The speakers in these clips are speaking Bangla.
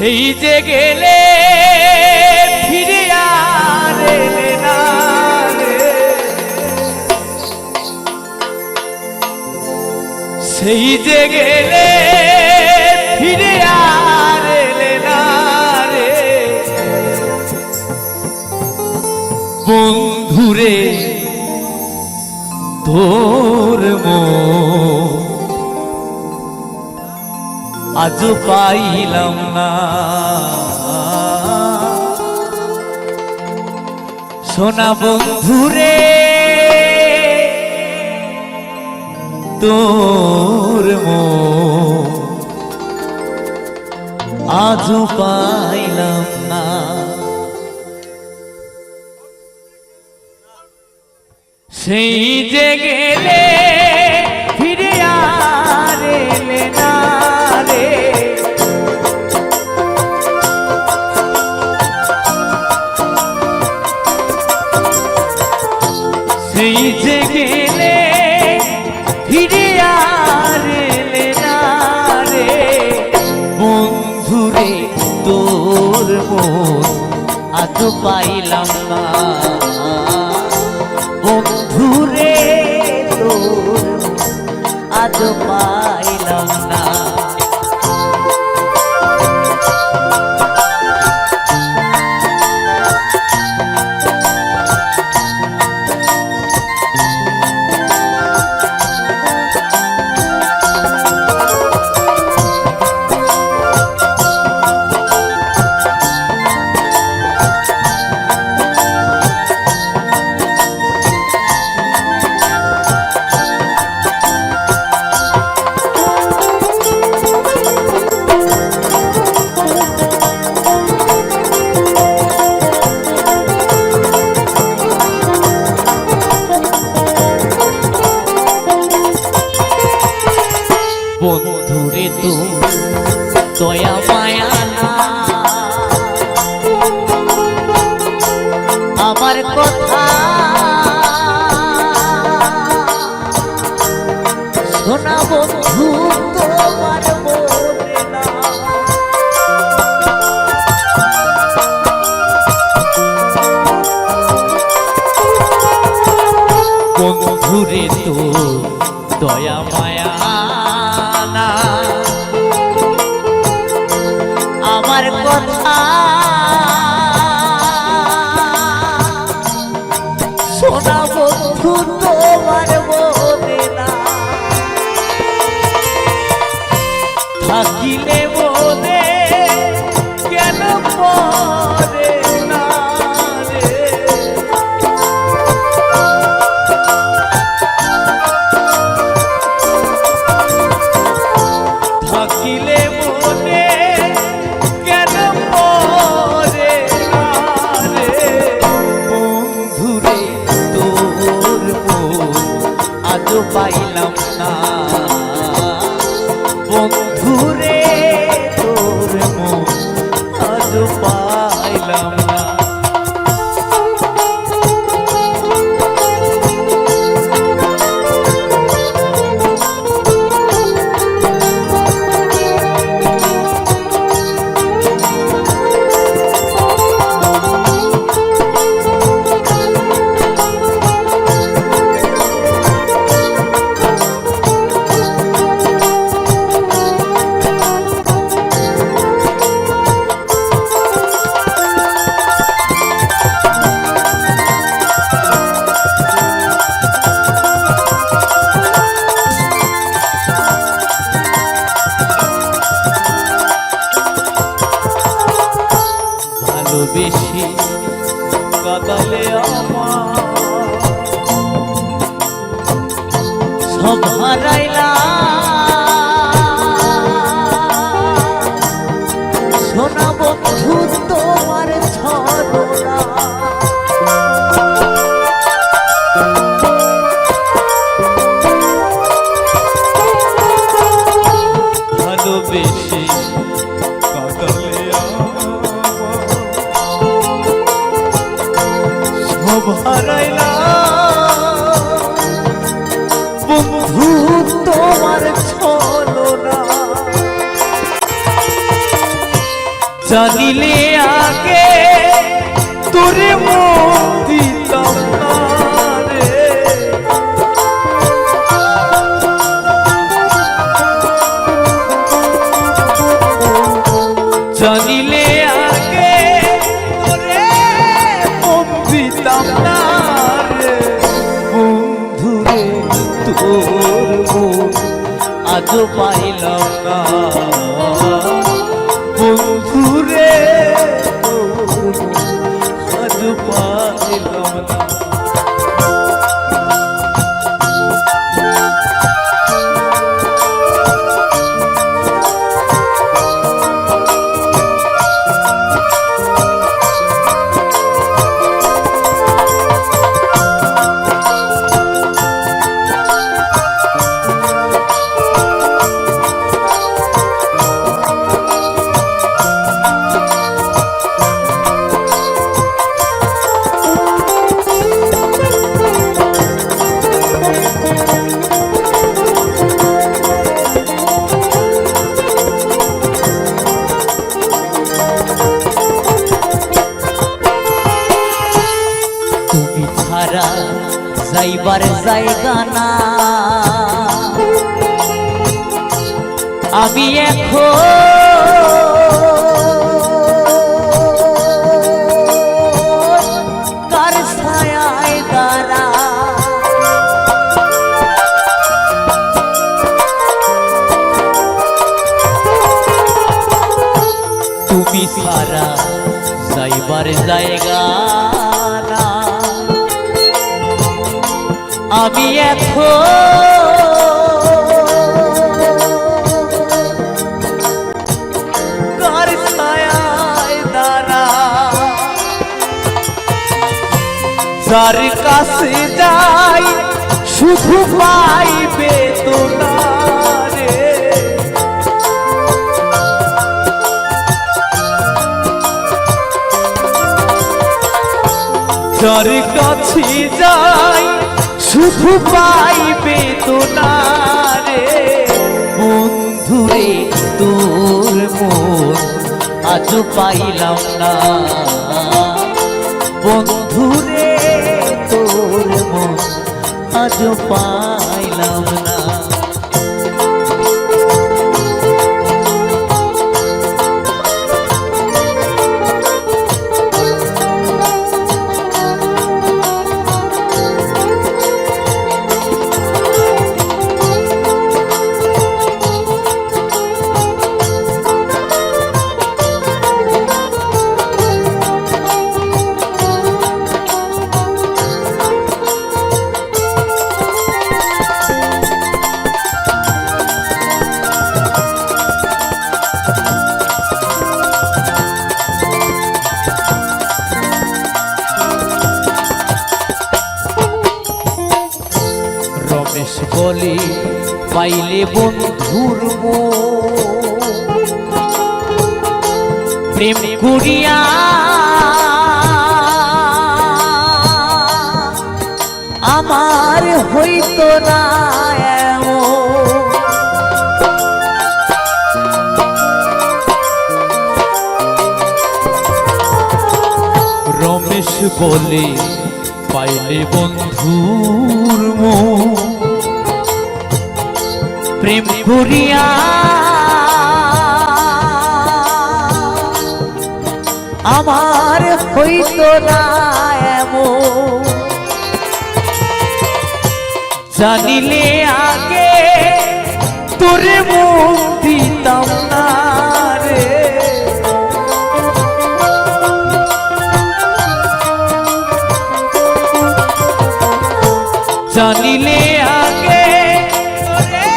সেই যে গেলে ফিরে আর এলে না রে, সেই যে গেলে ফিরে আর এলে না রে বন্ধুরে তোর মন আজ পাইলাম না। সোনা বন্ধুরে তোর মন আজ পাইলাম না। সেই যে গেলে ফিরে আর এলে না রে, সেই যে গেলে ফিরে আর এলে না রে বন্ধুরে তোর মন আজ পাইলাম না। বন্ধুরে তোর আজ পাইলাম না। বন্ধুরে তো দয়া মায়া না আমার কথা শোনা বন্ধু তোমার মনে না। বন্ধুরে তো দয়া মায়া আমার কথা শোনা বন্ধু তোমার মনে না। থাকিলে মনে কেন পড়ে না রে, থাকিলে মনে কেন পড়ে না রে বন্ধুরে তোর মন আজ পাইলাম না। বন্ধুরে তোর মন আজ পাইলাম না। ভালোবেসে কাঁদালে আমার সব হারাইলা সোনা বন্ধু তোমার ছলনা। ভালোবেসে কাঁদালে সব হারাইলা বন্ধু তোমার ছলনা। জানিলে আগে তোরে মন দিতাম না রে। জানিলে আগে তোরে মন দিতাম না রে। বন্ধুরে তোর মন আজও পাইলাম না। বন্ধুরে আজও পাইলাম না। যাইবার জায়গা না আমি এখন কার ছায়ায় দাঁড়া। তুমি ছাড়া যাইবার জায়গা না আমি এখন কার ছায়ায় দাঁড়া। যার কাছে যাই শুধু পাই বেদনা রে। যার কাছে যাই শুধু পাই বেদনা রে। বন্ধুরে তোর মন আজও পাইলাম না। বন্ধুরে তোর মন আজও পাইলাম না। রমেশ বলে পাইলে বন্ধুর প্রেম করিয়া আমার হইতো না রমেশ বলে পাইলে বন্ধুর প্রেম করিয়া আমার হইতো না এমন। জানিলে আগে তোরে মন দিতাম না রে। জানিলে আগে তোরে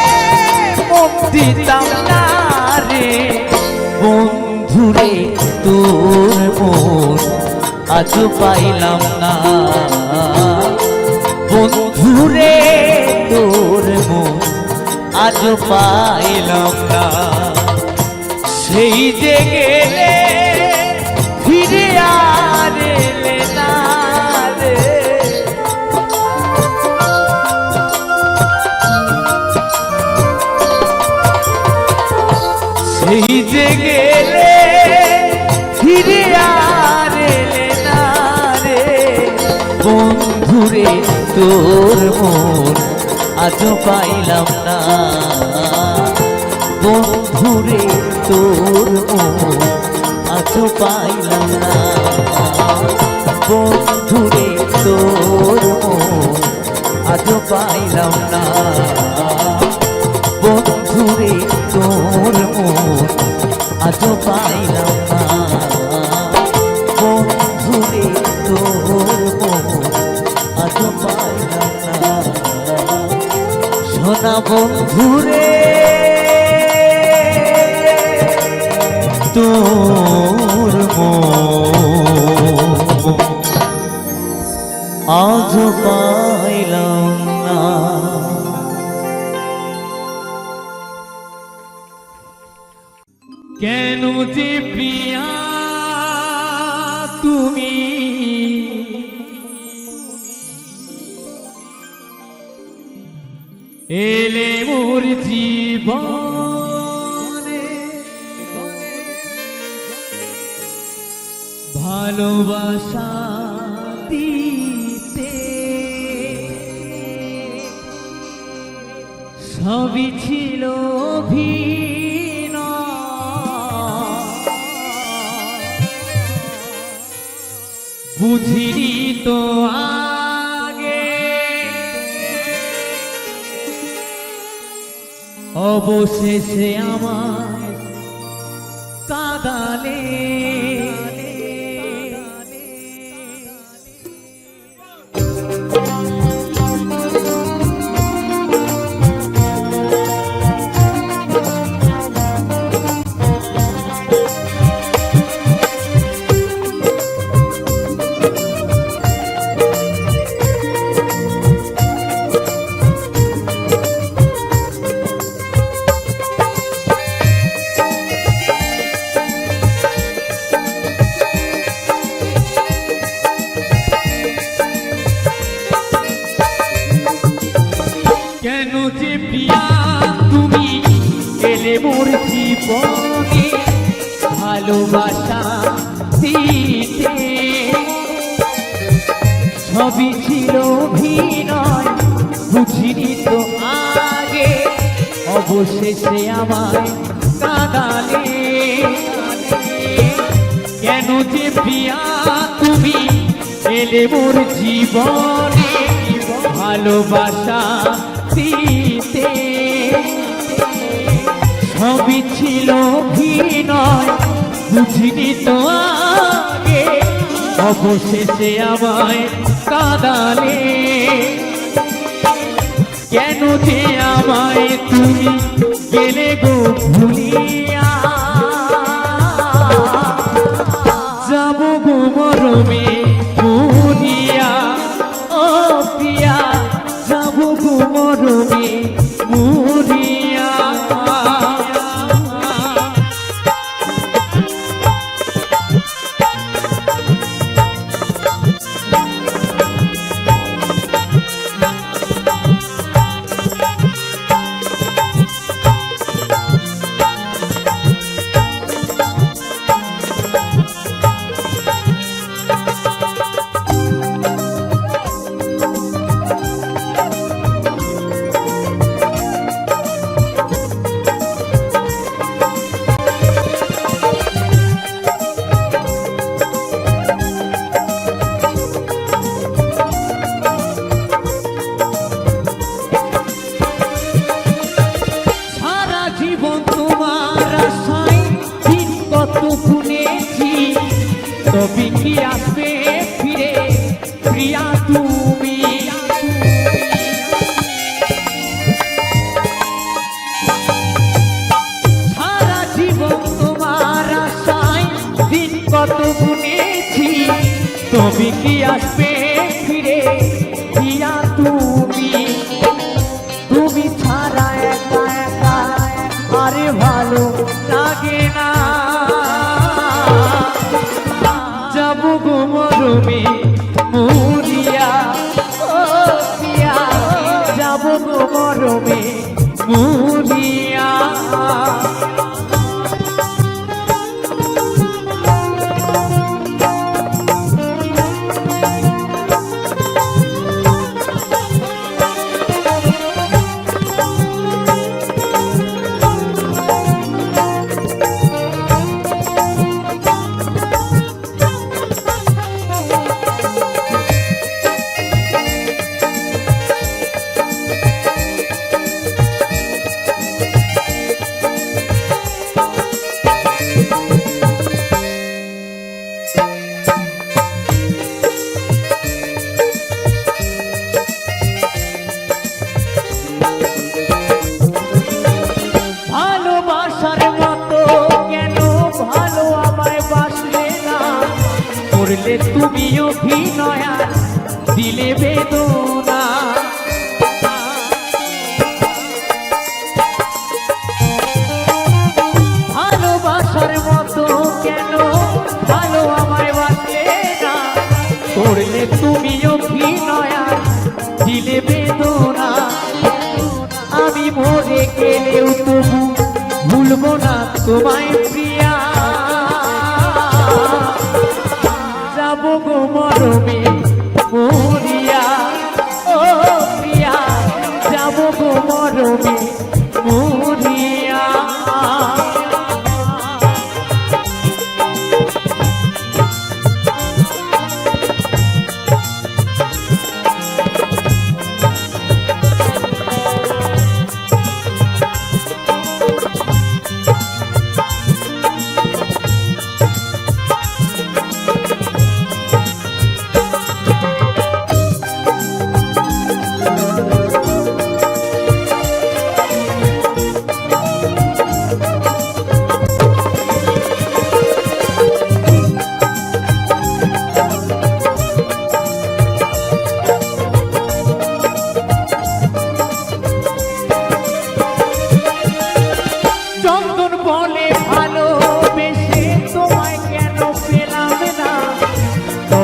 মন দিতাম না রে। বন্ধুরে তোর মন আজও পাইলাম না। বন্ধুরে তোর মন আজও পাইলাম না। সেই যে গেলে ফিরে আর এলে না রে। সেই যে গেলে ফিরে আর এলে না রে বন্ধুরে তোর মন আজও পাইলাম না বন্ধুরে তোর মন আজও পাইলাম না বন্ধুরে তোর মন আজও পাইলাম না বন্ধুরে তোর মন আজও পাইলাম না বন্ধুরে তোর মন আজও পাইলাম না সোনা বন্ধুরে তোর মন আজও পাইলাম না। কেন যে প্রিয়া তুমি এলে মোর জীবনে ভালোবাসা দিতে সবই ছিল বুঝিনি তো আগে অবশেষে আমার কাঁদালে মোর জীবনে ভালোবাসা দিতে সবই ছিল অভিনয় বুঝিনি তো আগে অবশেষে আমায় কাঁদালে কেন যে প্রিয়া তুমি এলে মোর জীবনে ভালোবাসা দিতে সবই ছিল অভিনয় বুঝিনি তো আগে অবশেষে আমায় কাঁদালে কেন যে আমায় তুমি গেলে গো ভুলিয়া যাব গো মরমে মরিয়া ও প্রিয়া যাব গো মরমে মরিয়া তবে কি আসবে ফিরে প্রিয়া তুমি সারা জীবন তোমার আশায় দিন কত গুনেছি তবে কি আসবে ফিরে প্রিয়া তুমি তুমি ছাড়া একা একা আরে ভালো লাগে না যাবো গো মরমে মরিয়া ও প্রিয়া যাবো গো মরমে মরিয়া করলে তুমি অভিনয় দিলে বেদনা ভালোবাসার মতো কেন ভালো আমায় বাঁচলে না করলে তুমি অভিনয় দিলে বেদনা আমি মরে গেলেও তবু ভুলবো না তোমায় প্রিয়া যাবো গো মরমে মরিয়া ও প্রিয়া যাবো গো মরমে মরিয়া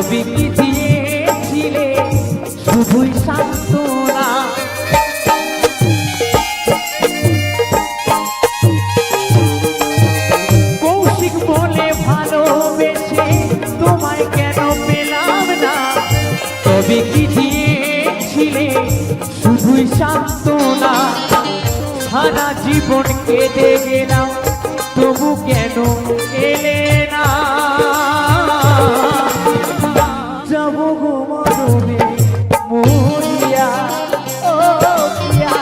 তবে কি দিয়েছিলে শুধুই সান্ত্বনা কৌশিক বলে ভালোবেসে তোমায় কেন পেলাম না তবে কি দিয়েছিলে শুধুই সান্ত্বনা সারা জীবন কেঁদে গেলাম তবু কেন এলে না যাবো গো মরমে মরিয়া ও প্রিয়া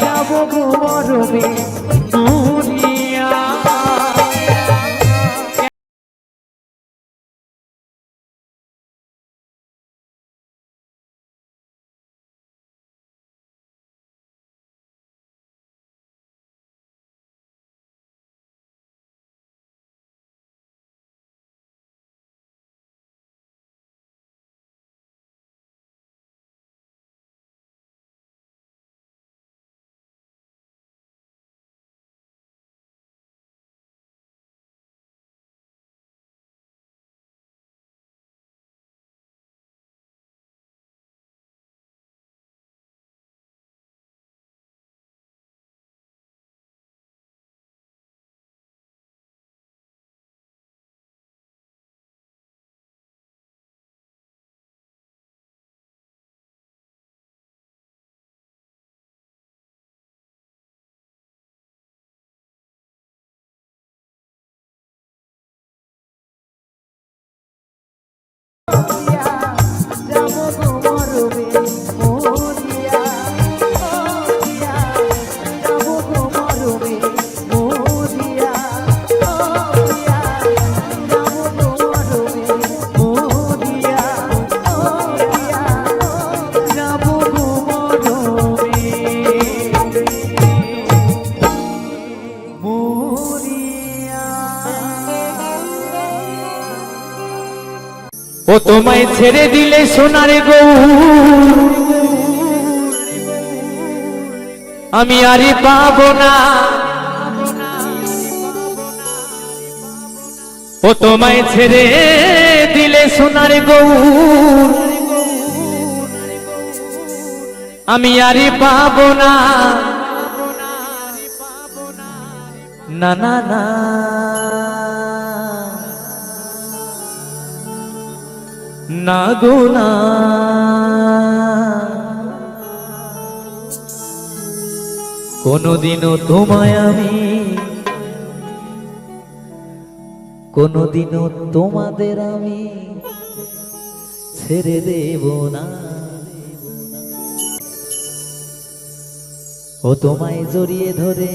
যাবো গো মরমে মরিয়া যাবো গো মরমে মরিয়া যাবো গো মরমে মরিয়া যাবো গো মরমে মরিয়া যাবো গো মরমে মরিয়া ও তোমায় ছেড়ে দিলে সোনার গৌর আমি আরে পাবো না ও তোমায় ছেড়ে দিলে সোনার গৌর আমি আরে পাবো না না না না না গো না কোনদিনও তোমায় আমি কোনদিনও তোমাদের আমি ছেড়ে দেব না ও তোমায় জড়িয়ে ধরে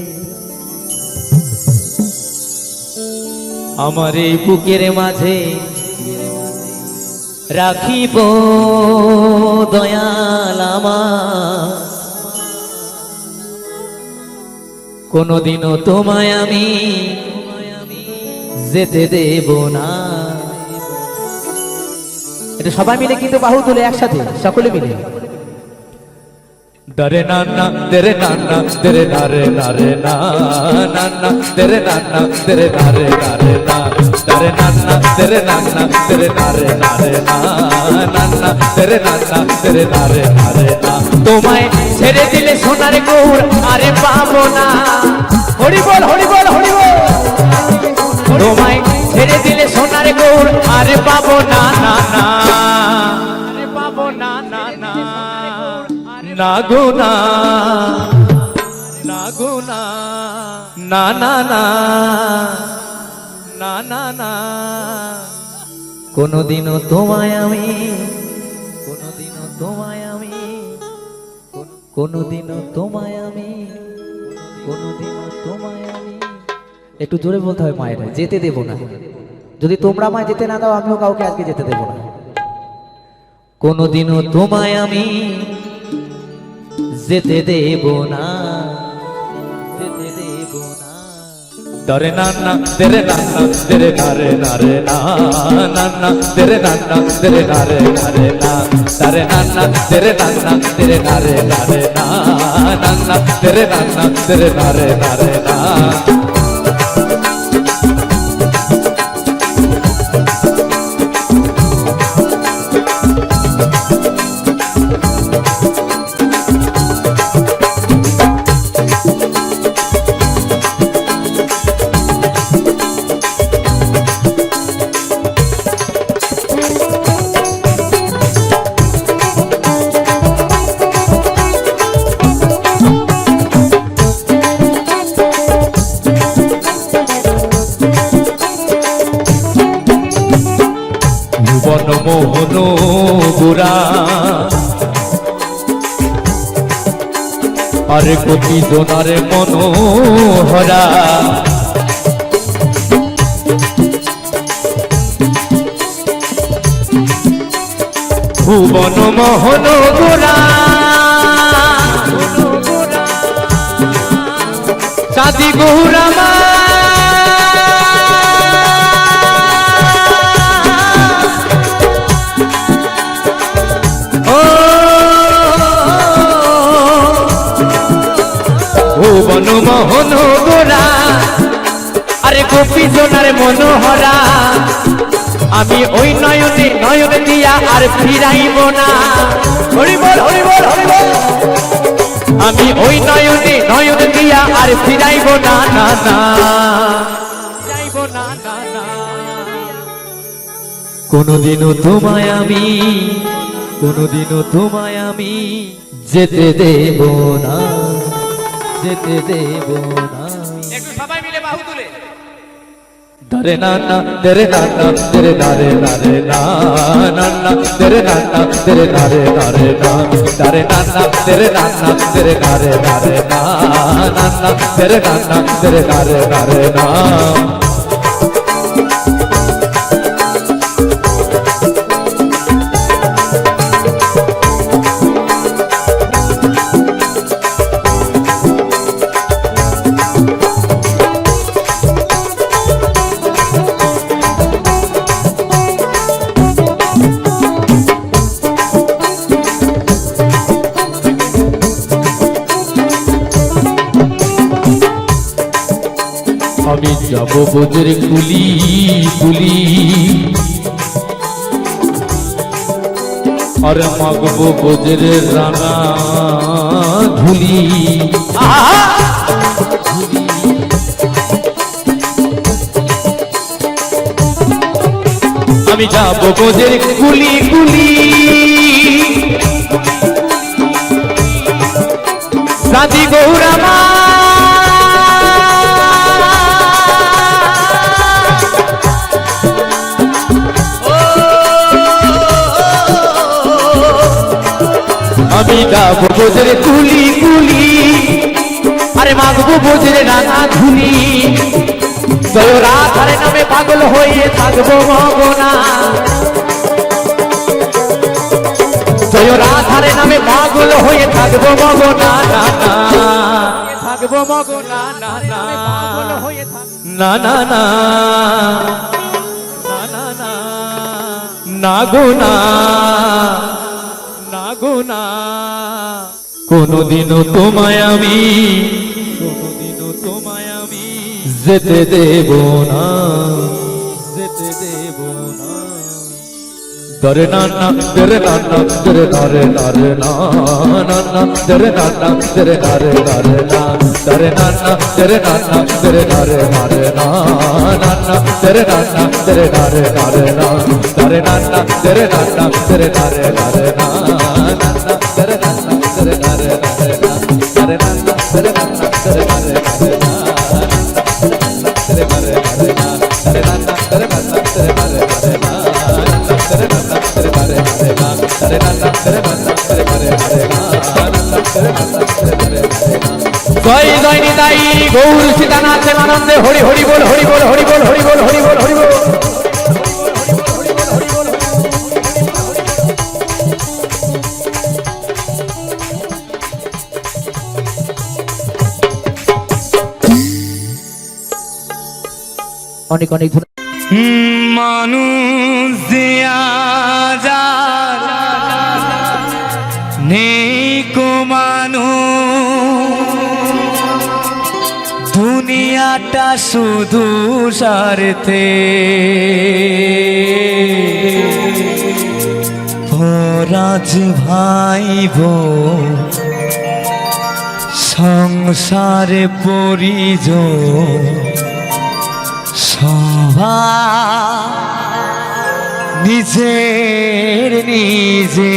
আমার এই বুকের মাঝে রাখিব দয়াল আমার কোনদিনও তোমায় আমি যেতে দেব না এটা সবাই মিলে কিন্তু বাহু তুলে একসাথে সকলে মিলে। দরে নানা তেরে নানা তেরে নারে নারে না নানা তেরে নানা তেরে নারে নারে না দরে নানা তেরে নানা তেরে নারে নারে না নানা তেরে নানা তেরে নারে নারে না তোমায় ছেড়ে দিলে সোনার গৌর আরে পাবো না। হরি বল হরি বল হরি বল। তোমায় ছেড়ে দিলে সোনার গৌর আরে পাবো না না না আরে পাবো না না না না গো না না গো না না না না না না না কোনদিনও তোমায় আমি কোনদিনও তোমায় আমি কোনদিনও তোমায় আমি কোনদিনও তোমায় আমি। একটু জোরে বলতে হয় মায়ের, যেতে দেব না। যদি তোমরা আমায় যেতে না দাও আমিও কাউকে আজকে যেতে দেব না। কোনদিনও তোমায় আমি যেতে দেব না যেতে দেব না। দরে নানা তেরে নানা তেরে নারে নারে না নানা তেরে নানা তেরে নারে নারে না দরে নানা তেরে নানা তেরে নারে নারে না নানা তেরে নানা তেরে নারে নারে না মোহন গোরা আরে কপি জোনারে মনোহরা ভুবন মোহন গোরা চাঁদি গৌরামা ভুবন মোহন গোরা আরে গোপী জোনার মনোহরা আমি ওই নয়নে নয়ন দিয়া আর ফিরাইব না। হরি বল হরি বল হরি বল। আমি ওই নয়নে নয়ন দিয়া আর ফিরাইব না না না ফিরাইব না না না। কোনদিনও তোমায় আমি কোনদিনও তোমায় আমি যেতে দেব না যেতে দেব না। একটু সবাই মিলে বাহু তুলে দরে নানা তেরে নানা তেরে নারে নারে না নানা তেরে নানা তেরে নারে নারে না দরে নানা তেরে নানা তেরে নারে নারে না নানা তেরে নানা তেরে নারে নারে না। আমি যাব বোঝের কুলি কুলি আর মাগবো বোঝের রাঙা ধুলি আমি যাব বোঝের কুলি কুলি সাদি গৌরামা আমি গাবো বোঝের কুলি কুলি আরে মাগবো বোঝের রাঙা ধুলি জয় রাধার নামে পাগল হয়ে থাকবো মগনা জয় রাধার নামে পাগল হয়ে থাকবো মগনা না না থাকবো মগনা না না না না না না না না গো না, না গো না, কোনদিনও তোমায় আমি, কোনদিনও তোমায় আমি যেতে দেব না, যেতে দেব না। দরে না না দরে না না দরে দরে দরে না না না দরে না না দরে দরে দরে না দরে না না দরে না না দরে দরে দরে না না না দরে না না দরে দরে দরে না দরে না না দরে না না দরে দরে দরে না না না দরে না না দরে দরে দরে না দরে না না দরে না না দরে দরে দরে না দরে দরে দরে না দরে না না দরে না না দরে দরে দরে না জয় জয় নিতাই গৌর সীতানাথ আনন্দে হরি হরি বল হরি বল হরি বল হরি বল হরি বল হরি বল। অনেক অনেক মানুষ দেয়া যার নেই কো মানুষ, দুনিয়াটা শুধু স্বার্থে পরাজ ভাইব সংসারে পরিজন সবাই নিজের নিজে।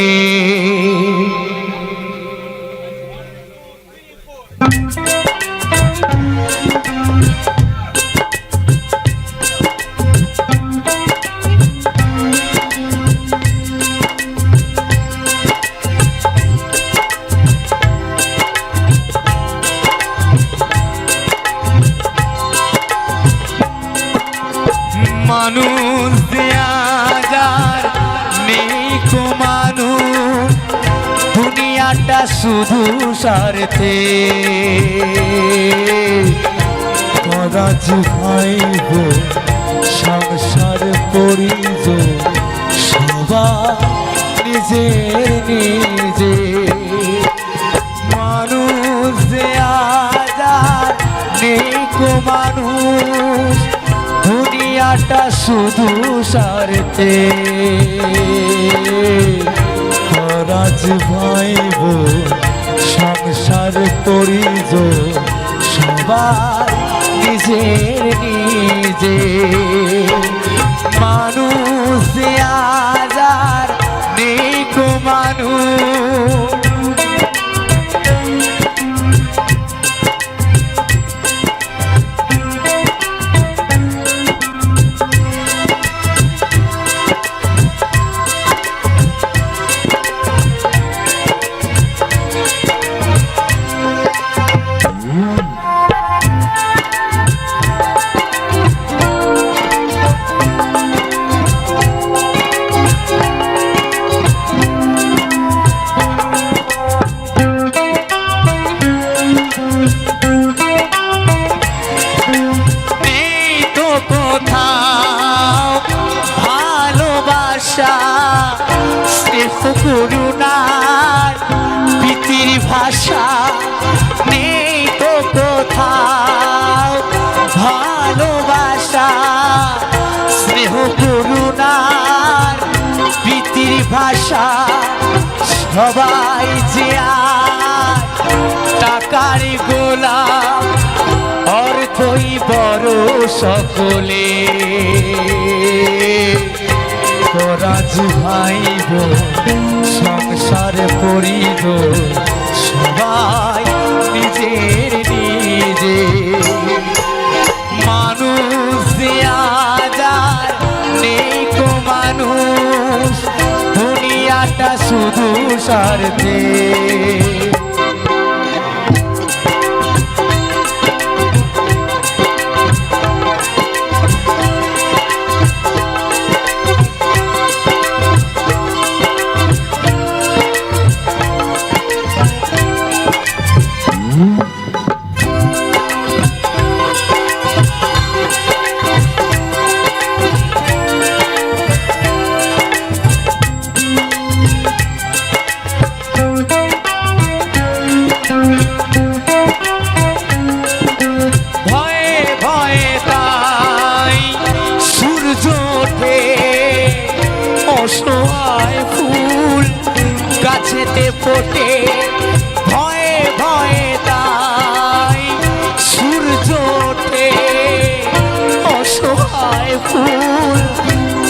মানুষ দেয়া যার নেই কো মানুষ, দুনিয়াটা শুধু স্বার্থে পরাজ ভাইব সংসার পরিজন সবাই নিজের নিজে। মানুষ দেয়া যার নেই কো মানুষ, দুনিয়াটা শুধু স্বার্থে পরাজ ভাইব সংসার পরিজন সবাই নিজের নিজে। মানুষ আজার নেই কো মানুষ, স্নেহ করুণার প্রীতির ভাষা নেই তো কোথাও। ভালোবাসা স্নেহ করুণার প্রীতির ভাষা সবাই যে আর টাকার গোলাম, অর্থই বড় সকলে পরাজ ভাইব সংসার পরিব সবাই নিজের নিজে। মানুষ আজার নেই কো মানুষ, দুনিয়াটা শুধু স্বার্থে কাছেতে ফোটে ভয়ে ভয়ে তাই সূর্য ওঠে অসহায় ফুল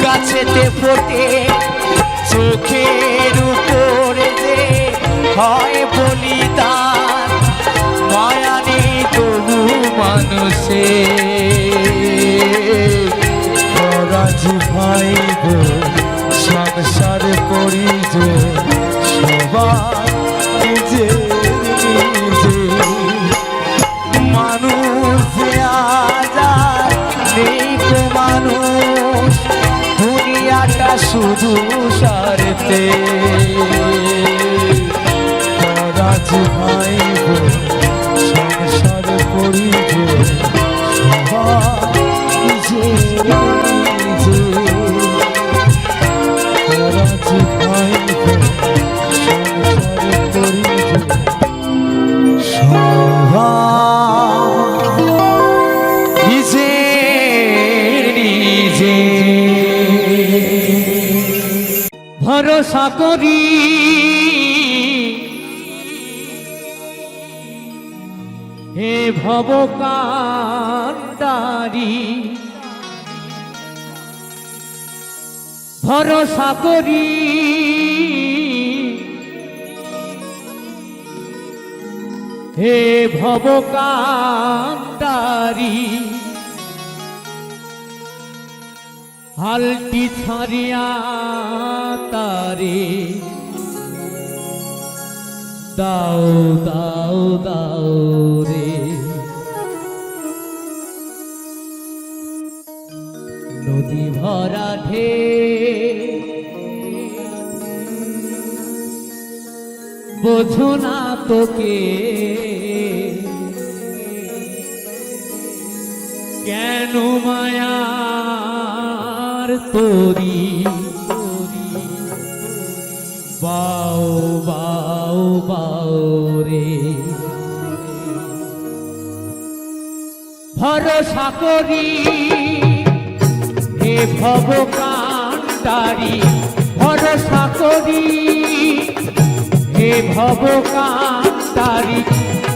কাছেতে ফোটে চোখের উপরে যে হয় বলিদান মায়া নেই তবু মানুষে রাজ ভাই গো সংসার পরিজন সবার নিজে নিজে মানুষ যে আজ আর নেই তো মানুষ দুনিয়াটা শুধু স্বার্থে রাজ ভাই গো সংসার পরিজন সবার নিজে নিজে রাজ ভাই গো সংসার পরিজন সবার নিজে নিজে ভরসা করি হে ভবকান্ডারি ভরসা করি হে ভবকান্ডারি হালটি ছাড়িয়া তারে দাও দাও দাও রে নদী ভরা ঢে বোঝো না তোকে কেন মায়ার তোরি বাও বাও বাও রে ভরসা করি হে ভবকান্ডারি ভরসা করি হে ভবকান্ডারি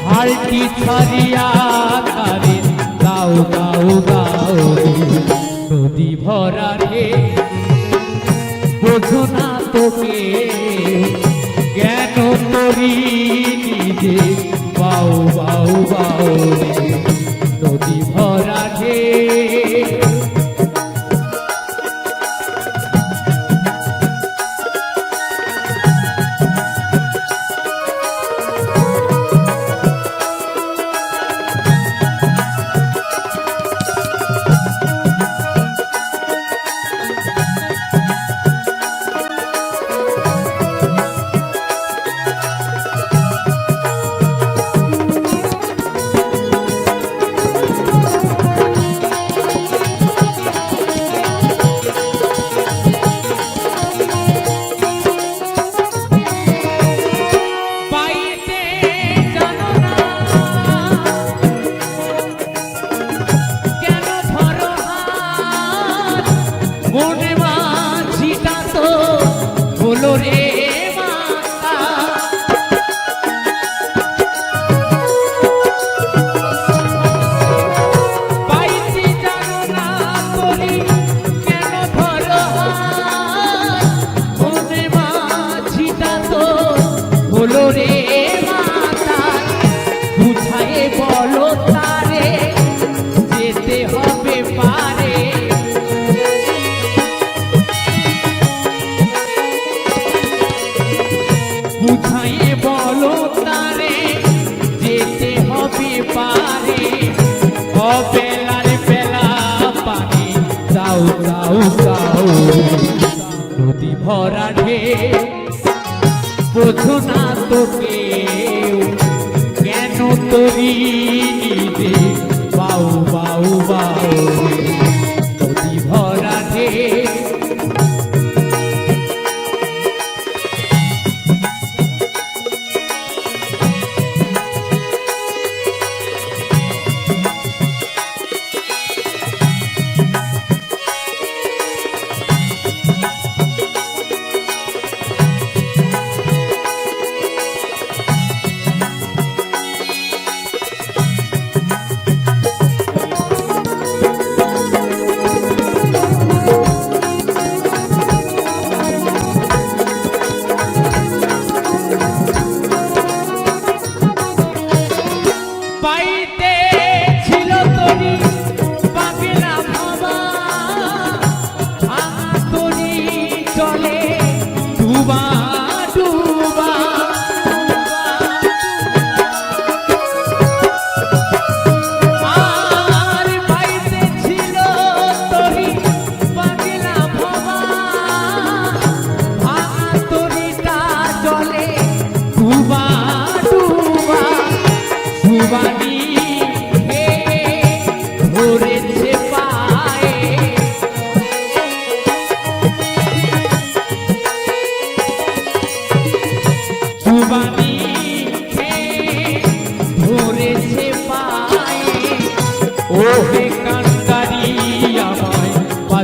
হালটি ছাড়িয়া তারে দাও দাও দাও রে নদী ভরা রে বোঝো না তোকে জ্ঞান তরি নিজে বাউ বাউ বাউ রে নদী ভরা রে নদী ভরা ঢে বোঝো না তোকে কেন তরি নিজে বাউ বাউ বাউ নদী ভরা ঢে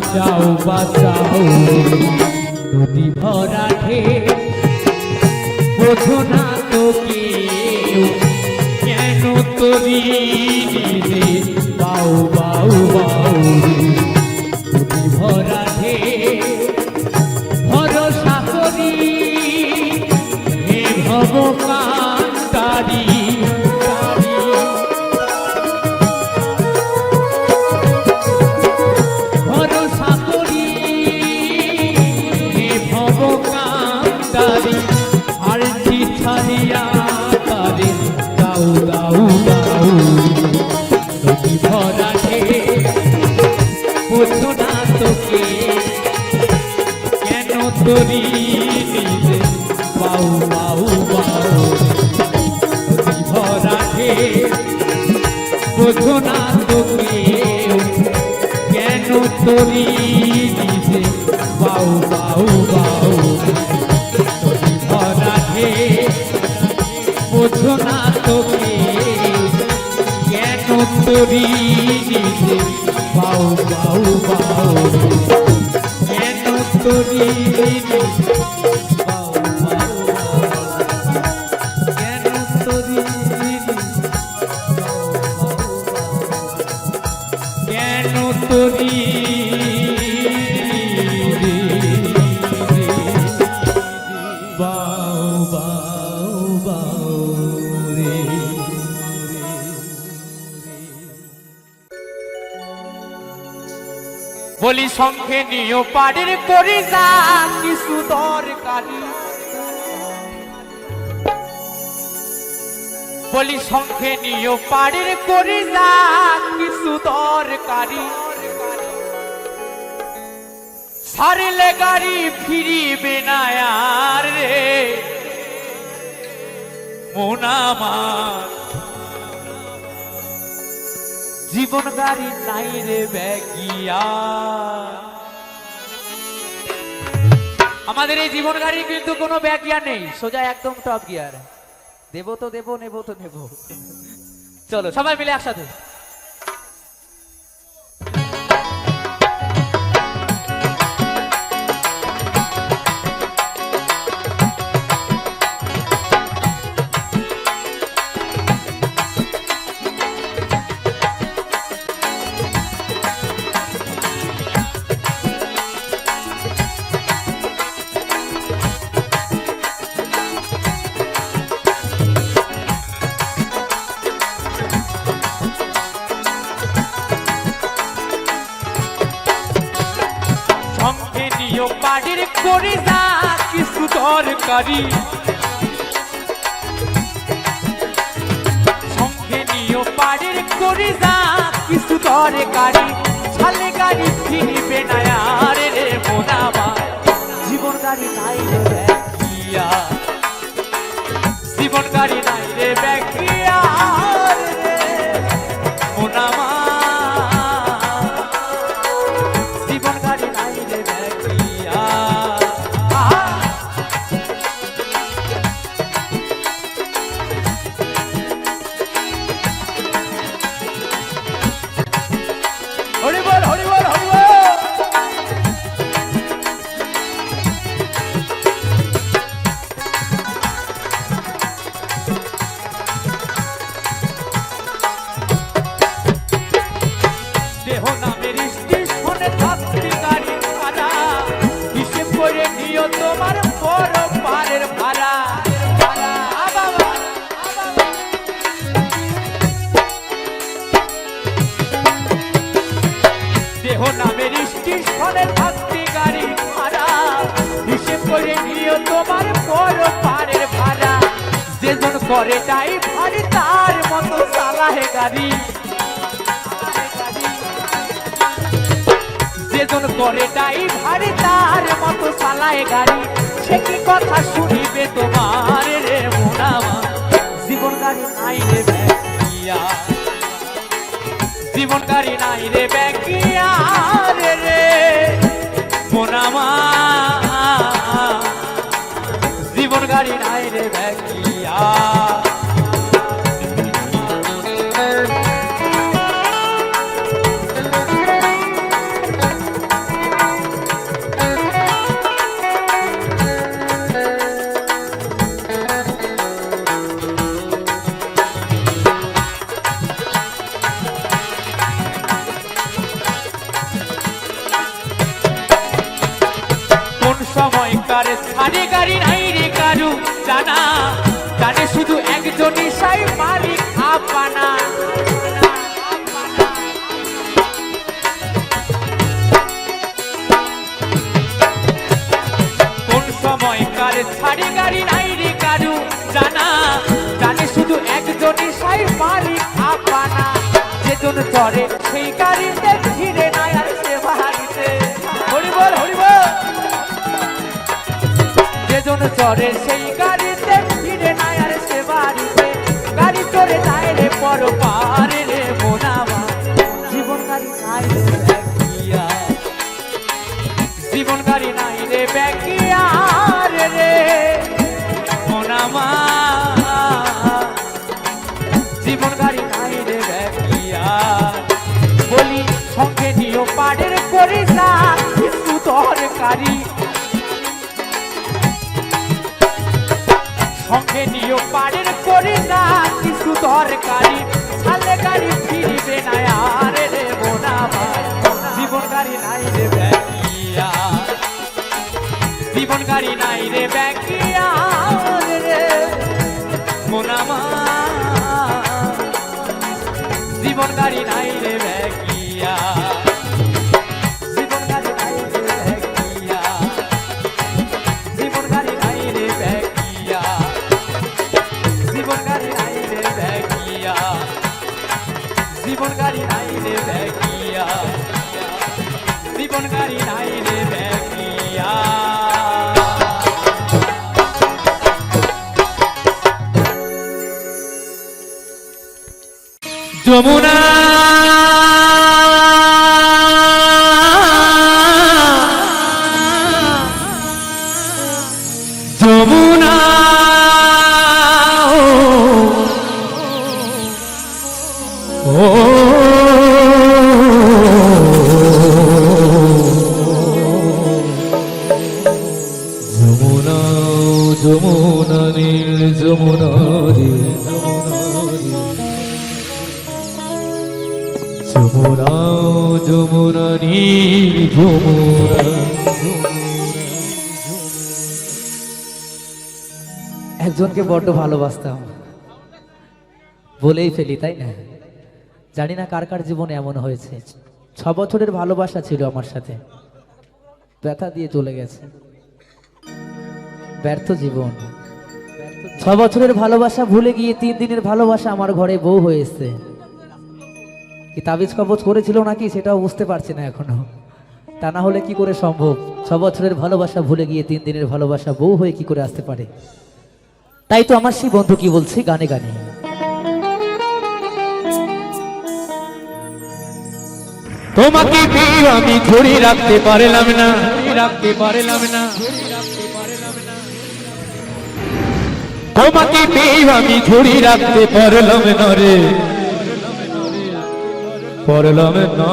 বাঁচাও বাঁচাও নদী ভরা ঢেউ বোঝো না তো কেউ কেন তরি রে বাউ বাউ বাউ নদী ভরা ঢেউ ভরসা করি হে ভবকান্তারি ভরসা করি হে ভবকান্তারি আর ছাড়িয়া তারে দাউ দাউ দাউ নদী ভরা ঢেউ বোঝো না তোকে কেন তরি রে বাউ বাউ বাউ নদী ভরা ঢেউ বোঝো না তোকে কেন তরি রে বাউ বাউ বাউ নদী ভরা ঢেউ বোঝো না তোকে কেন তরি রে বাউ বাউ বাউ কেন তরি রে বাউ বাউ বাউ কেন তরি রে বাউ বাউ বাউ কেন তরি রে বাউ বাউ বাউ রে বলি সংখ্যে নিও পাড়ের করি যা কিছু দরকারি বলি সংখ্যে নিও পাড়ের করি যা কিছু দরকারি সারলে গাড়ি ফিরিবে না আর রে মন আমার জীবন গাড়ি নাই রে ব্যাগিয়া আমাদের এই জীবন গাড়ি কিন্তু কোনো ব্যাগিয়া নেই সোজা একদম টপ গিয়ার দেবো তো দেবো নেবো তো নেবো চলো সবাই মিলে একসাথে বাড়ির করি যা কিছু দরকারি সঙ্গে নিও বাড়ির করি যা কিছু দরকারি ছালে গাড়ি ফিরিবে না আর রে মন আমার জীবন গাড়ি নাই রে ব্যাগিয়া জীবন গাড়ি নাই রে ব্যাগিয়া রে মন আমার জীবন গাড়ি নাই রে ব্যাগিয়া হরি বল হরি বল হরি বল দেহ নামের স্টেশনে থাকতে গাড়ি ভাড়া হিসেব করে নিও তোমার বড় পারের ভাড়া দেহ নামের স্টেশনে থাকতে গাড়ি ভাড়া হিসেব করে নিও তোমার বড় পারের ভাড়া যেজন করে তাই ভারী তার মতো চালাহে গাড়ি যেজন করে তাই ভারী তার মতো চালায় গাড়ি সে কি কথা শুনিবে তোমার রে মন আমার জীবন গাড়ি নাই রে ব্যাগিয়া জীবন গাড়ি নাই রে ব্যাগিয়া রে মন আমার জীবন গাড়ি নাই রে ব্যাগিয়া কার ছাড়ে গাড়ি নাই রে কারু জানা, জানে শুধু একজনই সাই মালিক আপানা। কোন সময় কার ছাড়ে গাড়ি নাই রে কারু জানা, জানে শুধু একজনই সাই মালিক আপানা। যেজন চড়ে সেই গাড়িতে ফিরে নাই আর সে বাড়িতে। হরিবল হরিবল। যেজন চড়ে সেই গাড়িতে ফিরে নাই আর সে বাড়িতে। গাড়ি চড়ে যায় রে পর পারে রে মোনামা, জীবন গাড়ি নাই রে ব্যাকিয়া, জীবন গাড়ি নাই রে ব্যাকিয়া রে মোনামা, জীবন গাড়ি নাই রে ব্যাকিয়া। বলি সঙ্গে নিও পাড়ের পরিসা কিছু দরকারি, সঙ্গে নিও পাড়ের পরিসা কিছু দরকারি। ছালে গাড়ি ফিরিবে না আর রে মোনামা, জীবন গাড়ি নাই রে ব্যাকিয়া, জীবন গাড়ি নাই রে ব্যাকিয়া রে মোনামা, জীবন গাড়ি নাই রে ব্যাকিয়া, জীবন গাড়ি নাই রে ব্যাকিয়া, জীবন গাড়ি নাই রে ব্যাকিয়া, জীবন গাড়ি নাই রে ব্যাকিয়া, জীবন গাড়ি নাই রে ব্যাকিয়া, জীবন গাড়ি নাই রে ব্যাকিয়া। যমুনা যমুনা ও যমুনা যমুনা নীল যমুনা রে যমুনা যমুনা নীল যমুনা। একজনকে বড্ড ভালোবাসতাম, বলেই ফেলি তাই না? জানি না কার কার জীবনে এমন হয়েছে। 6 বছরের ভালোবাসা ছিল আমার সাথে, ব্যথা দিয়ে চলে গেছে। ব্যর্থ জীবন। 6 বছরের ভালোবাসা ভুলে গিয়ে 3 দিনের ভালোবাসা আমার ঘরে বউ হয়েছে। কি তাবিজ কবজ করেছিল নাকি সেটাও বুঝতে পারছি না এখনো। তা না হলে কি করে সম্ভব? 6 বছরের ভালোবাসা ভুলে গিয়ে 3 দিনের ভালোবাসা বউ হয়ে কি করে আসতে পারে? তাই তো আমার সেই বন্ধু কি বলছি গানে গানে, তোমাকে পেয়ে আমি ধরে রাখতে পারলাম না, রাখতে পারলাম না, তোমাকে পেয়ে আমি ধরে রাখতে পারলাম না রে, পারলাম না।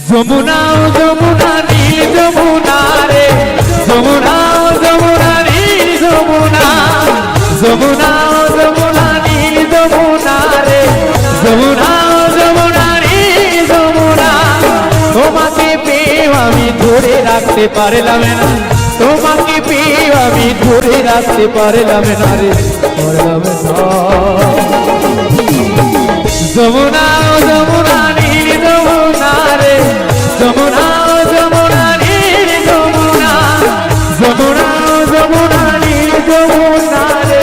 যমুনা যমুনা নীল যমুনা রে, যমুনা যমুনা নীল যমুনা, যমুনা যমুনা নীল যমুনা রে, যমুনা যমুনা নীল যমুনা। তোমাকে পেয়ে আমি ধরে রাখতে পারলাম না, তোমাকে পেয়ে আমি ধরে রাখতে পারলাম না রে, পারলাম না। যমুনা যমুনা নীল যমুনা রে, যমুনা যমুনা নীল যমুনা, যমুনা যমুনা নীল যমুনা রে,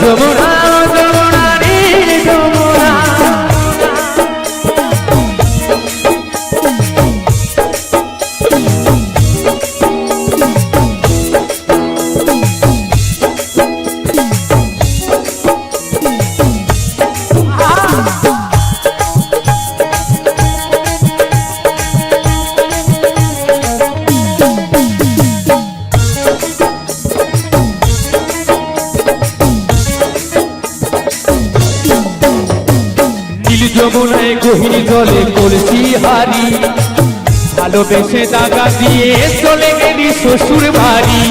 যমুনা যমুনা নীল যমুনা। যমুনায় গহীন জলে কলসি হারি, ভালোবেসে দাগা দিয়ে চলে গেলি শ্বশুর বাড়ি।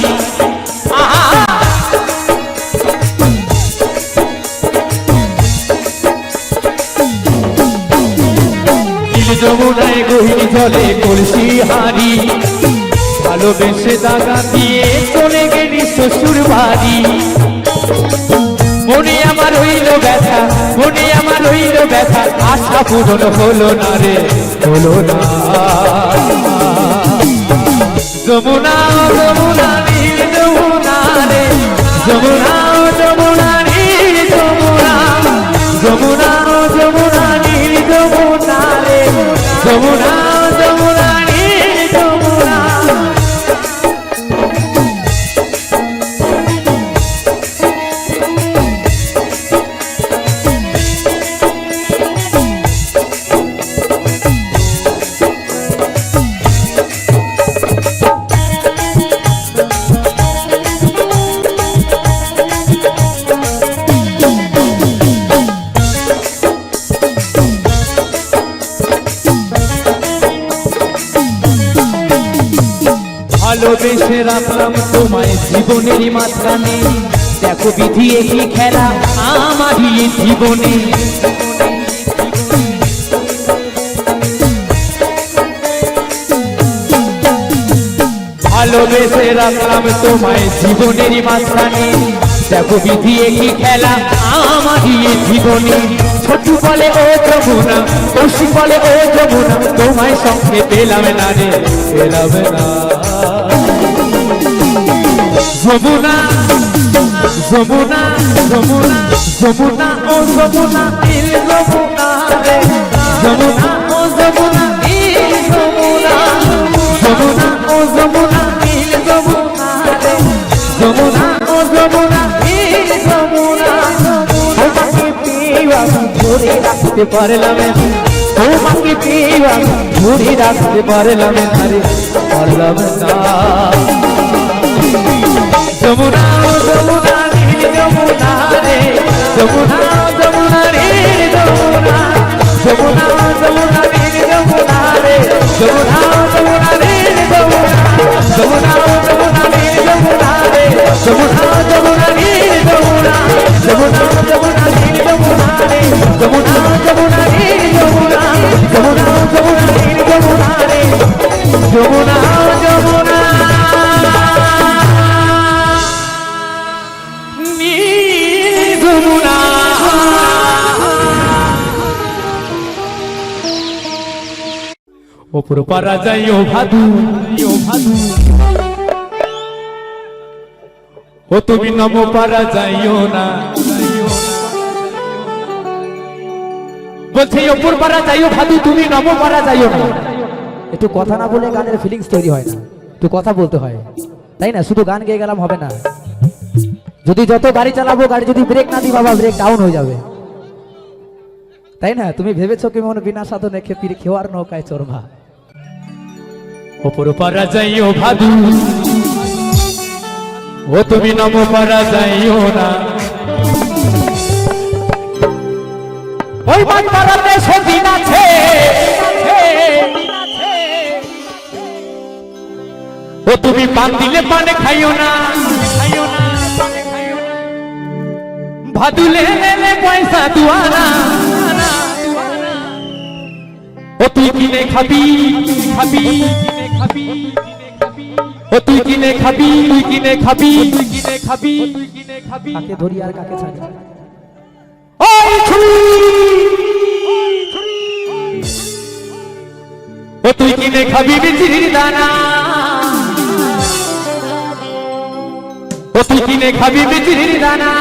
নীল যমুনায় গহিনী জলে কলসি হারি ভালোবেসে দাগা দিয়ে চলে গেলি শ্বশুর বাড়ি মনে আমার হইল ব্যথা মনে আমার হইল ব্যথা আশা পূরণ হলো না রে হলো না যমুনা যমুনা নীল যমুনা রে যমুনা যমুনা নীল যমুনা যমুনা যমুনা নীল যমুনা রে যমুনা যমুনা নীল যমুনা ভালোবেসে রাখলাম তোমায় জীবনেরই মাঝখানে দেখো বিধি একই খেলা আমারই জীবনে ভালোবেসে রাখলাম তোমায় জীবনেরই মাঝখানে দেখো বিধি একই খেলা আমারই জীবনে ছোট বলে ও যমুনা কৌশিক বলে ও যমুনা তোমায় সঙ্গে পেলাম না রে পেলাম না যমুনা যমুনা যমুনা যমুনা ও যমুনা নীল যমুনা রে যমুনা ও যমুনা নীল যমুনা যমুনা ও যমুনা নীল যমুনা রে যমুনা ও যমুনা নীল যমুনা তোমাকে পেয়ে ধরে রাখতে পারলাম তোমাকে পেয়ে ধরে রাখতে পারলাম না রে পারলাম না যমুনা যমুনা নীল যমুনা রে যমুনা যমুনা নীল যমুনা যমুনা যমুনা নীল যমুনা রে যমুনা যমুনা নীল যমুনা যমুনা যমুনা নীল যমুনা রে যমুনা যমুনা নীল যমুনা যমুনা যমুনা নীল যমুনা রে যমুনা যমুনা নীল যমুনা যমুনা যমুনা নীল যমুনা রে যমুনা যমুনা ওপর পারা যাইও ভাদু ও তুমি নম পারা যাইও না বলছে ওপর পারা যাইও ভাদু তুমি নম পারা যাইও না একটু কথা না বলে গানের ফিলিংস তৈরি হয় না, একটু কথা বলতে হয়, তাই না? শুধু গান গেয়ে গেলাম হবে না। যদি যত গাড়ি চালাবো, গাড়ি যদি ব্রেক না দিই বাবা ব্রেক ডাউন হয়ে যাবে, তাই না? তুমি ভেবেছো কি মনে বিনা সাধনে খেপির খেওয়ার নৌকায় চড়বা। ওপর পারা যাইও ভাদু ও তুমি নম পারা যাইও না ওই মান পারাতে সদিন আছে ও তুমি পান দিলে পান খাইও না ভাদুলে নেলে পয়সা দুয়ানা ও তুই কিনে খাবি খাবি ও তুই কিনে খাবি তুই কিনে খাবি তুই কিনে খাবি তুই কিনে খাবি কাকে ধরি আর কাকে ছাড়ি। ওই ছুরি ও তুই কিনে খাবি বিচিরির দানা ও তুই কিনে খাবি বিচিরির দানা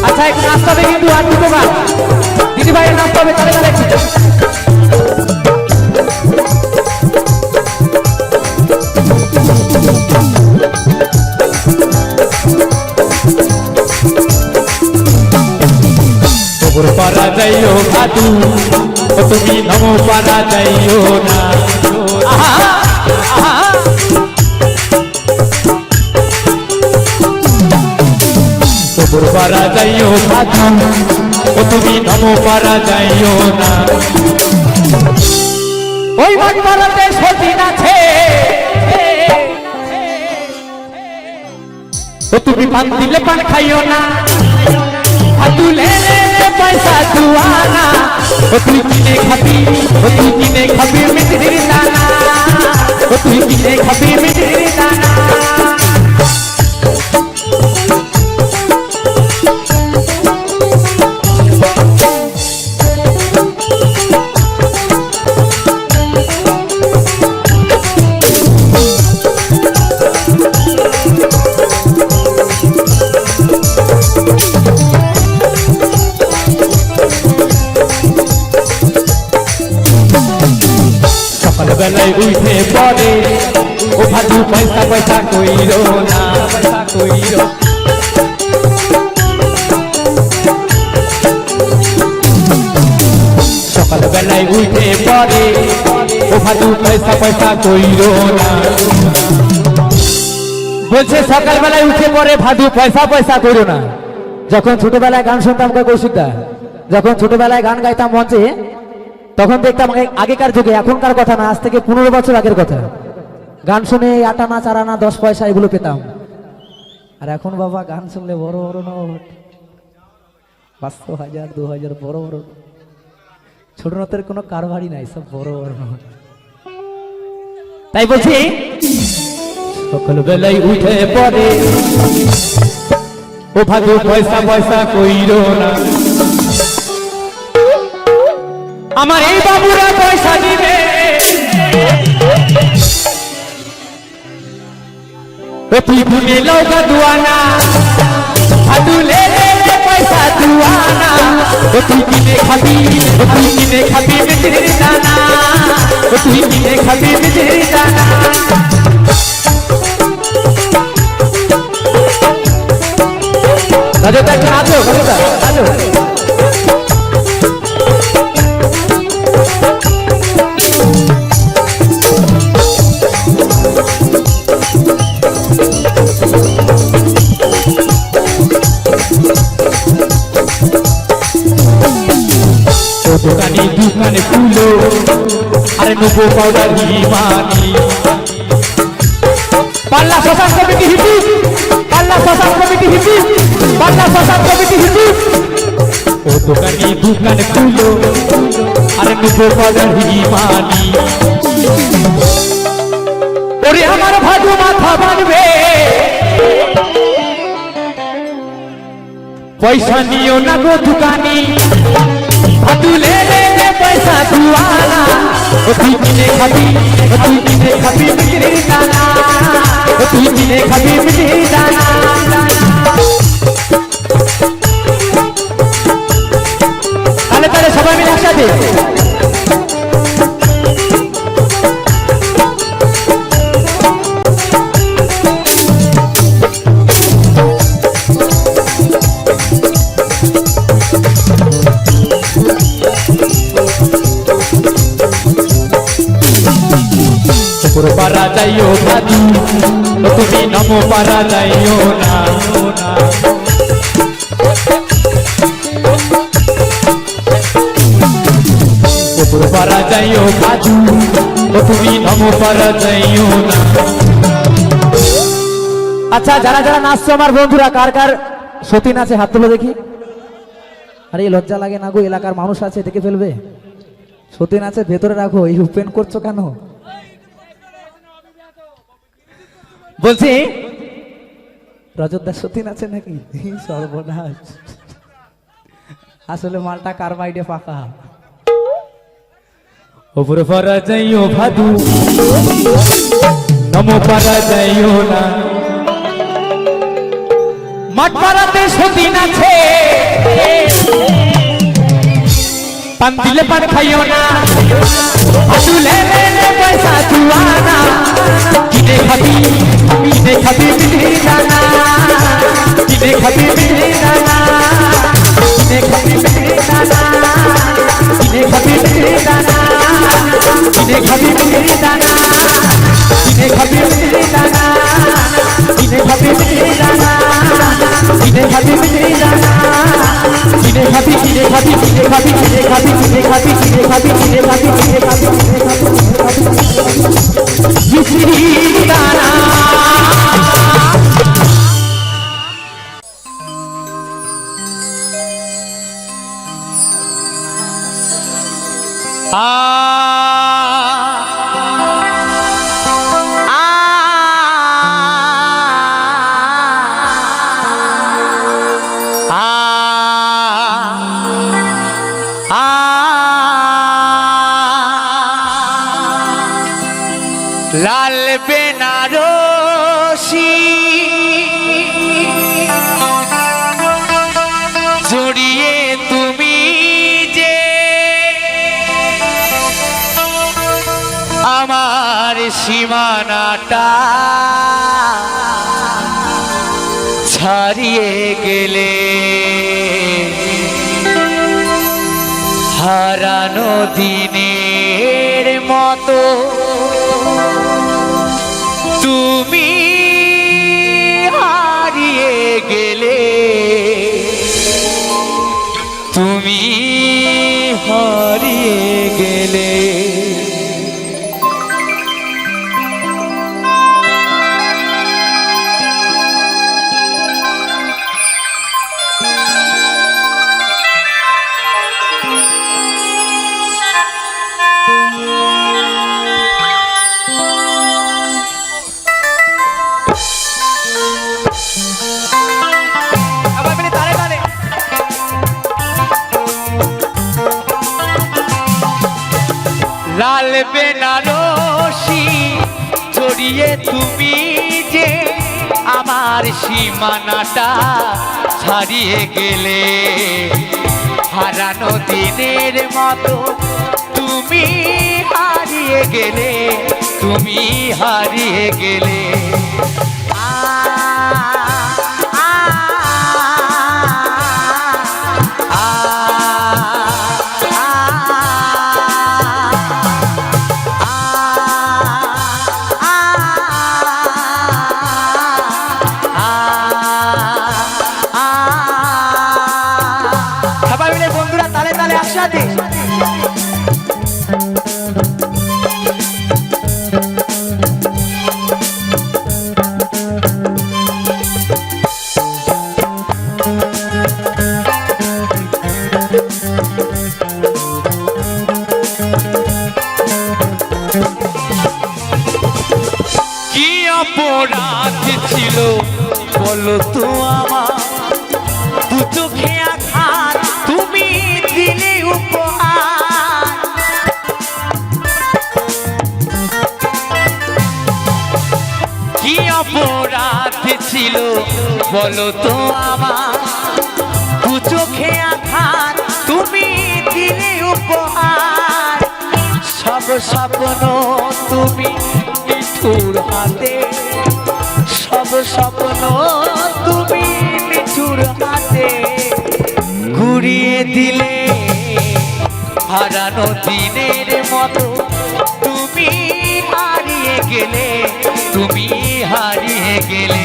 আচ্ছা এক নাস্তা হবে কিন্তু আর দুটো গান দিদি ভাইয়ের নাস্তা হবে তাহলে তাহলে খবর পারা যাইও ভাদু ও তুমি নম পারা যাইও না খবর পারা যাইও ভাদু ও তুমি নম পারা যাইও না ও ওই মাঠ পাড়াতে সতীন আছে ও তুমি পান দিলে পান খাইও না হাতু লে পয়সা দুয়ানা ও তুই কিনে খাবি মিষ্টির দানা ও তুই কিনে খাবি মিষ্টির দানা বেলায় উঠে পড়ে ও ভাদু পয়সা পয়সা কইরো না পয়সা কইরো সকাল বেলায় উঠে পড়ে ও ভাদু পয়সা পয়সা কইরো না বলছে সকাল বেলায় উঠে পড়ে ভাদু পয়সা পয়সা করো না। যখন ছোটবেলায় গান শুনতাম কৌশিকদা, যখন ছোটবেলায় গান গাইতাম মঞ্চে, তখন দেখতাম আগেকার যুগে, এখনকার কথা না, আজ থেকে 15 বছর আগের কথা, গান শুনে 8 আনা 4 আনা 10 পয়সা এগুলো পেতাম। আর এখন বাবা গান শুনলে বড় বড় নোট, 500 1000 2000 বড় বড়। ছোট নোটের কোনো কারবারই নাই, সব বড় বড় নোট। তাই বলছি সকাল বেলায় উঠে পড়ে ও ভাদু পয়সা পয়সা কইরো না আমার এই বাবুরা পয়সা দিবে ও তুই ভুলে লৌকা দুয়ানা ভাদু লে পয়সা দুয়ানা ও তুই কিনে খাবি মিষ্টির দানা ও তুই কিনে খাবি মিষ্টির দানা রাজা একজন আছো, রাজা আছো। দোকানে দোকানে ফুলো আরে নবো পাউডার হিমানি পাল্লা শ্মশান কমিটি হিপি পাল্লা শ্মশান কমিটি হিপি পাল্লা শ্মশান কমিটি হিপি ও দোকানে দোকানে ফুলো আরে নবো পাউডার হিমানি ওরে আমার ভাদু মাথা বানবে পয়সা নিও না গো দোকানি ভাদু লে পয়সা দুয়ানা ও তুই কিনে খাবি মিষ্টির দানা ও তুই কিনে খাবি মিষ্টির দানা তাহলে সবাই মিলে একসাথে পারা যাইও ভাদু তুমি নমো পারা যাইও না পারা যাইও ভাদু তুমি নমো পারা যাইও না। আচ্ছা, যারা যারা নাচছো আমার বন্ধুরা, কার কার সতীন আছে হাত তুলে দেখি। আরে লজ্জা লাগে না গো, এলাকার মানুষ আছে দেখে ফেলবে। সতীন আছে ভেতরে রাখো, এই উপেন করছো কেন? বলছি রজতদার সতীন আছে নাকি? সর্বনাশ, আসলে মালটা কারবাইডে পাকা। ওপরে পারা যাইও ভাদু নমো পারা যাইও না মাঠ পাড়াতে সতীন আছে পান দিলে পান খাইও না ভাদু লে পয়সা দুয়ানা কিনে খাবি মিষ্টির দানা কিনে খাবি মিষ্টির দানা কিনে খাবি মিষ্টির দানা কিনে খাবি মিষ্টির দানা কিনে খাবি মিষ্টির দানা কিনে খাবি মিষ্টির দানা কিনে খাবি মিষ্টির দানা কিনে খাবি মিষ্টির দানা কিনে খাবি কিনে খাবি কিনে খাবি কিনে খাবি কিনে খাবি কিনে খাবি কিনে খাবি কিনে খাবি কিনে খাবি লাল বেনারসি জড়িয়ে তুমি যে আমার সীমানাটা ছাড়িয়ে গেলে হারানো দিনের মতো তুমি হারিয়ে গেলে, তুমি হারিয়ে গেলে। লাল বেনারসি জড়িয়ে তুমি যে আমার সীমানাটা ছাড়িয়ে গেলে, হারানো দিনের মতো তুমি হারিয়ে গেলে, তুমি হারিয়ে গেলে। বন্ধুরা তালে তালে একসাথে কি অপরাধ ছিল বলো তো আমার, দু চোখে আঘাত তুমি দিলে উপহার। কি অপরাধ ছিল বলো তো আমার, দু চোখে আঘাত তুমি দিলে উপহার। সব স্বপ্ন তুমি নিঠুর হাতে, সব স্বপ্ন তুমি নিঠুর হাতে ঘুরিয়ে দিলে, হারানো দিনের মতো তুমি হারিয়ে গেলে, তুমি হারিয়ে গেলে।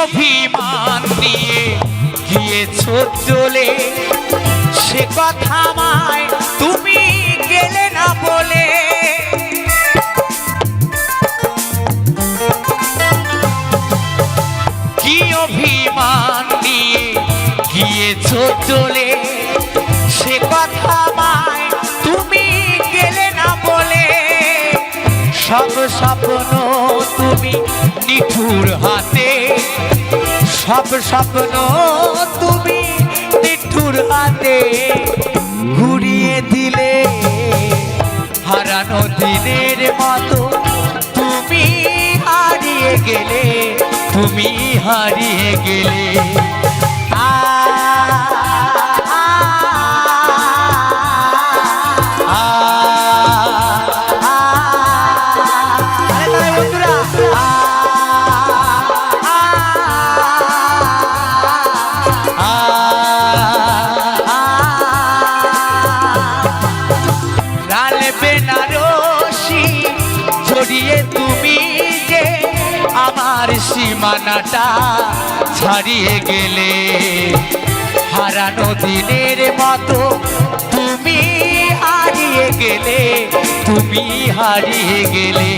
অভিমান নিয়ে গিয়েছো চলে, সে কথা আমায় তুমি গেলে না বলে। কি অভিমান নিয়ে গিয়েছো চলে, সে কথা আমায় তুমি গেলে না বলে। সব স্বপ্ন তুমি নিঠুর হাতে, সব স্বপ্ন তুমি নিঠুর হাতে ঘুরিয়ে দিলে, হারানো দিনের মতো তুমি হারিয়ে গেলে, তুমি হারিয়ে গেলে। বেনারসি জড়িয়ে তুমি যে আমার সীমানাটা ছাড়িয়ে গেলে হারানো দিনের মতো তুমি হারিয়ে গেলে, তুমি হারিয়ে গেলে।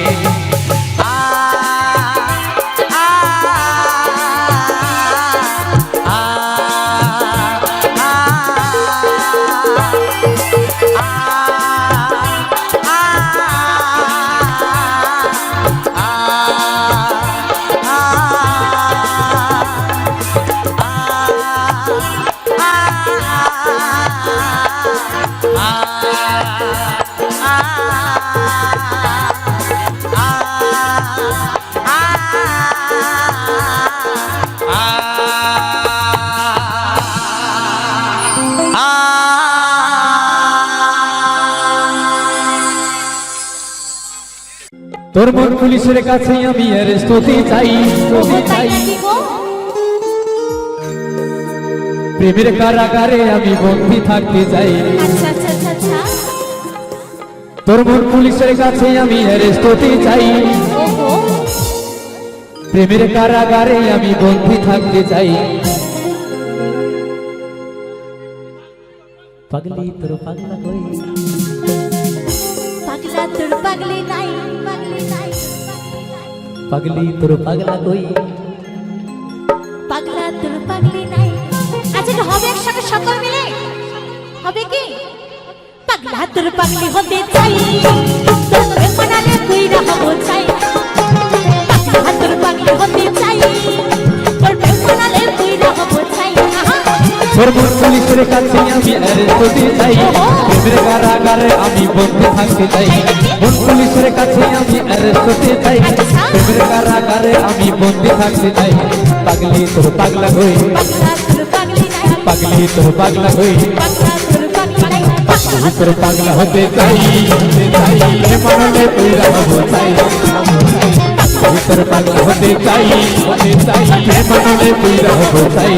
আ আ আ তোর মন পুলিশের কাছে আমি অ্যারেস্ট হতে চাই, হতে চাই। প্রেমের কারাগারে আমি বন্দী থাকতে চাই। তোর মন পুলিশের কাছে আমি অ্যারেস্ট হতে চাই। প্রেমের কারাগারে আমি বন্দী থাকতে চাই। পাগলি তোর পাগলা হই, পাগলা তোর পাগলি নাই, পাগলি নাই, পাগলি তোর পাগলা হই, পাগলা তোর পাগলি নাই। আচ্ছা এটা হবে একসাথে সকল মিলে, হবে কি? পাগলা তোর পাগলি হতে চাই, তোর প্রেম বানালে কইরা হব চাই। পাগলা তোর পাগলি হতে চাই, তোর প্রেম বানালে কইরা হব চাই। তোর মন পুলিশের কাছে আমি অ্যারেস্ট হতে চাই। প্রেমের কারাগারে আমি বন্দী থাকতে চাই। মন পুলিশের কাছে আমি অ্যারেস্ট হতে চাই। প্রেমের কারাগারে আমি বন্দী থাকতে চাই। পাগলি তোর পাগলা হই, পাগলা তোর পাগলি নাই, পাগলি তোর পাগলা হই, পাগলা তোর পাগলি নাই। পাগলি তোর পাগলা হতে চাই, হতে চাই। মনলে কইরা হব চাই, পাগলি তোর পাগলা হতে চাই, হতে চাই। মনলে কইরা হব চাই।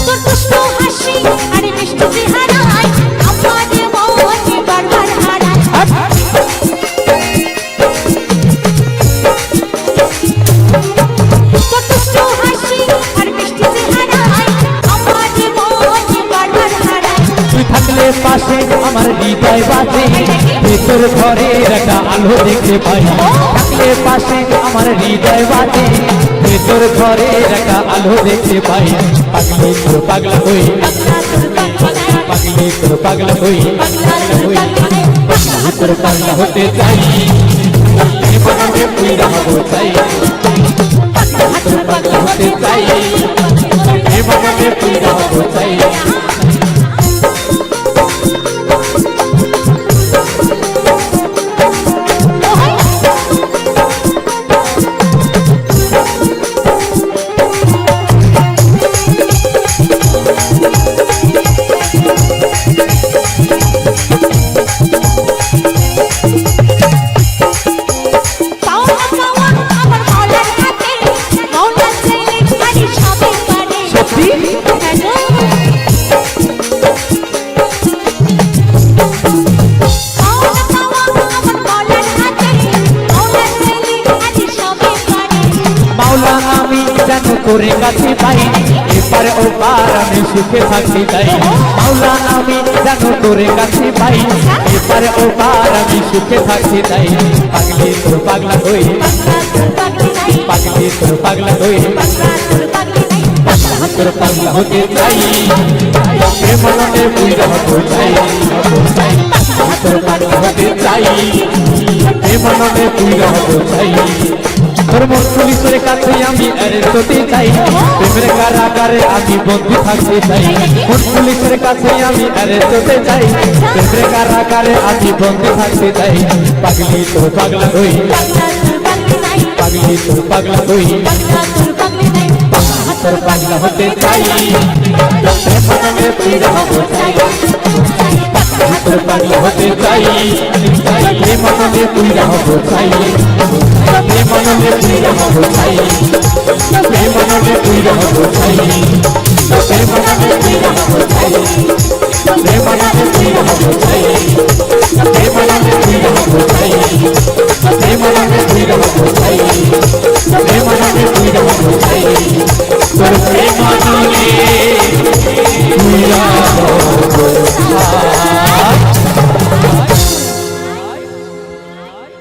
তোর দুষ্ট হাসি আর মিষ্টি চেহারায় আমার মন বারবার হারায়। তোর দুষ্ট হাসি আর মিষ্টি চেহারায় আমার মন বারবার হারায়। তুই থাকলে পাশে আমার হৃদয় বাজে, ভেতর ঘরে একটা আলো দেখতে পাই। থাকলে পাশে আমার হৃদয় বাজে, ভেতর ঘরে একটা আলো দেখতে পাই। পাগলি তোর পাগলা হই, পাগলা তোর পাগলি নাই, পাগলি তোর পাগলা হই, পাগলা তোর পাগলি নাই। পাগলি তোর পাগলা হতে চাই। মনলে কইরা হব চাই, পাগলা তোর পাগলি হতে চাই, মনলে কইরা হব চাই। পাওয়া পাওয়া আমার মাওলার হাতে, মাওলা চাইলে খালি সবে পারে। সত্যি পাওয়া পাওয়া আমার মাওলার হাতে, মাওলা চাইলে খালি সবে পারে। মাওলা আমি যেন তোরে কাছে পাই, এপার ওপার আমি সুখে থাকতে চাই। মাওলা আমি যেন তোরে কাছে পাই, এপার ওপার আমি সুখে থাকতে চাই। পাগলি তোর পাগলা হই, পাগলা তোর পাগলি নাই, পাগলি তোর পাগলা হই, পাগলা তোর পাগলি নাই। তোর পাগলা হতে চাই। মনলে কইরা হব চাই, তোর পাগলা হতে চাই। মনলে কইরা হব চাই। তোর মন পুলিশের কাছে আমি অ্যারেস্ট হতে চাই। প্রেমের কারাগারে আমি বন্দী থাকতে চাই। মন পুলিশের কাছে আমি অ্যারেস্ট হতে চাই। প্রেমের কারাগারে আমি বন্দী থাকতে চাই। পাগলি তোর পাগলা হই, পাগলা তোর পাগলি নাই, পাগলি তোর পাগলা হই, পাগলা তোর পাগলি নাই। তোর পাগলা হতে চাই। মনলে কইরা হব চাই। রানী হতে চাই প্রেম আনন্দে পুইরা হব চাই প্রেম আনন্দে পুইরা হব চাই প্রেম আনন্দে পুইরা হব চাই প্রেম আনন্দে পুইরা হব চাই প্রেম আনন্দে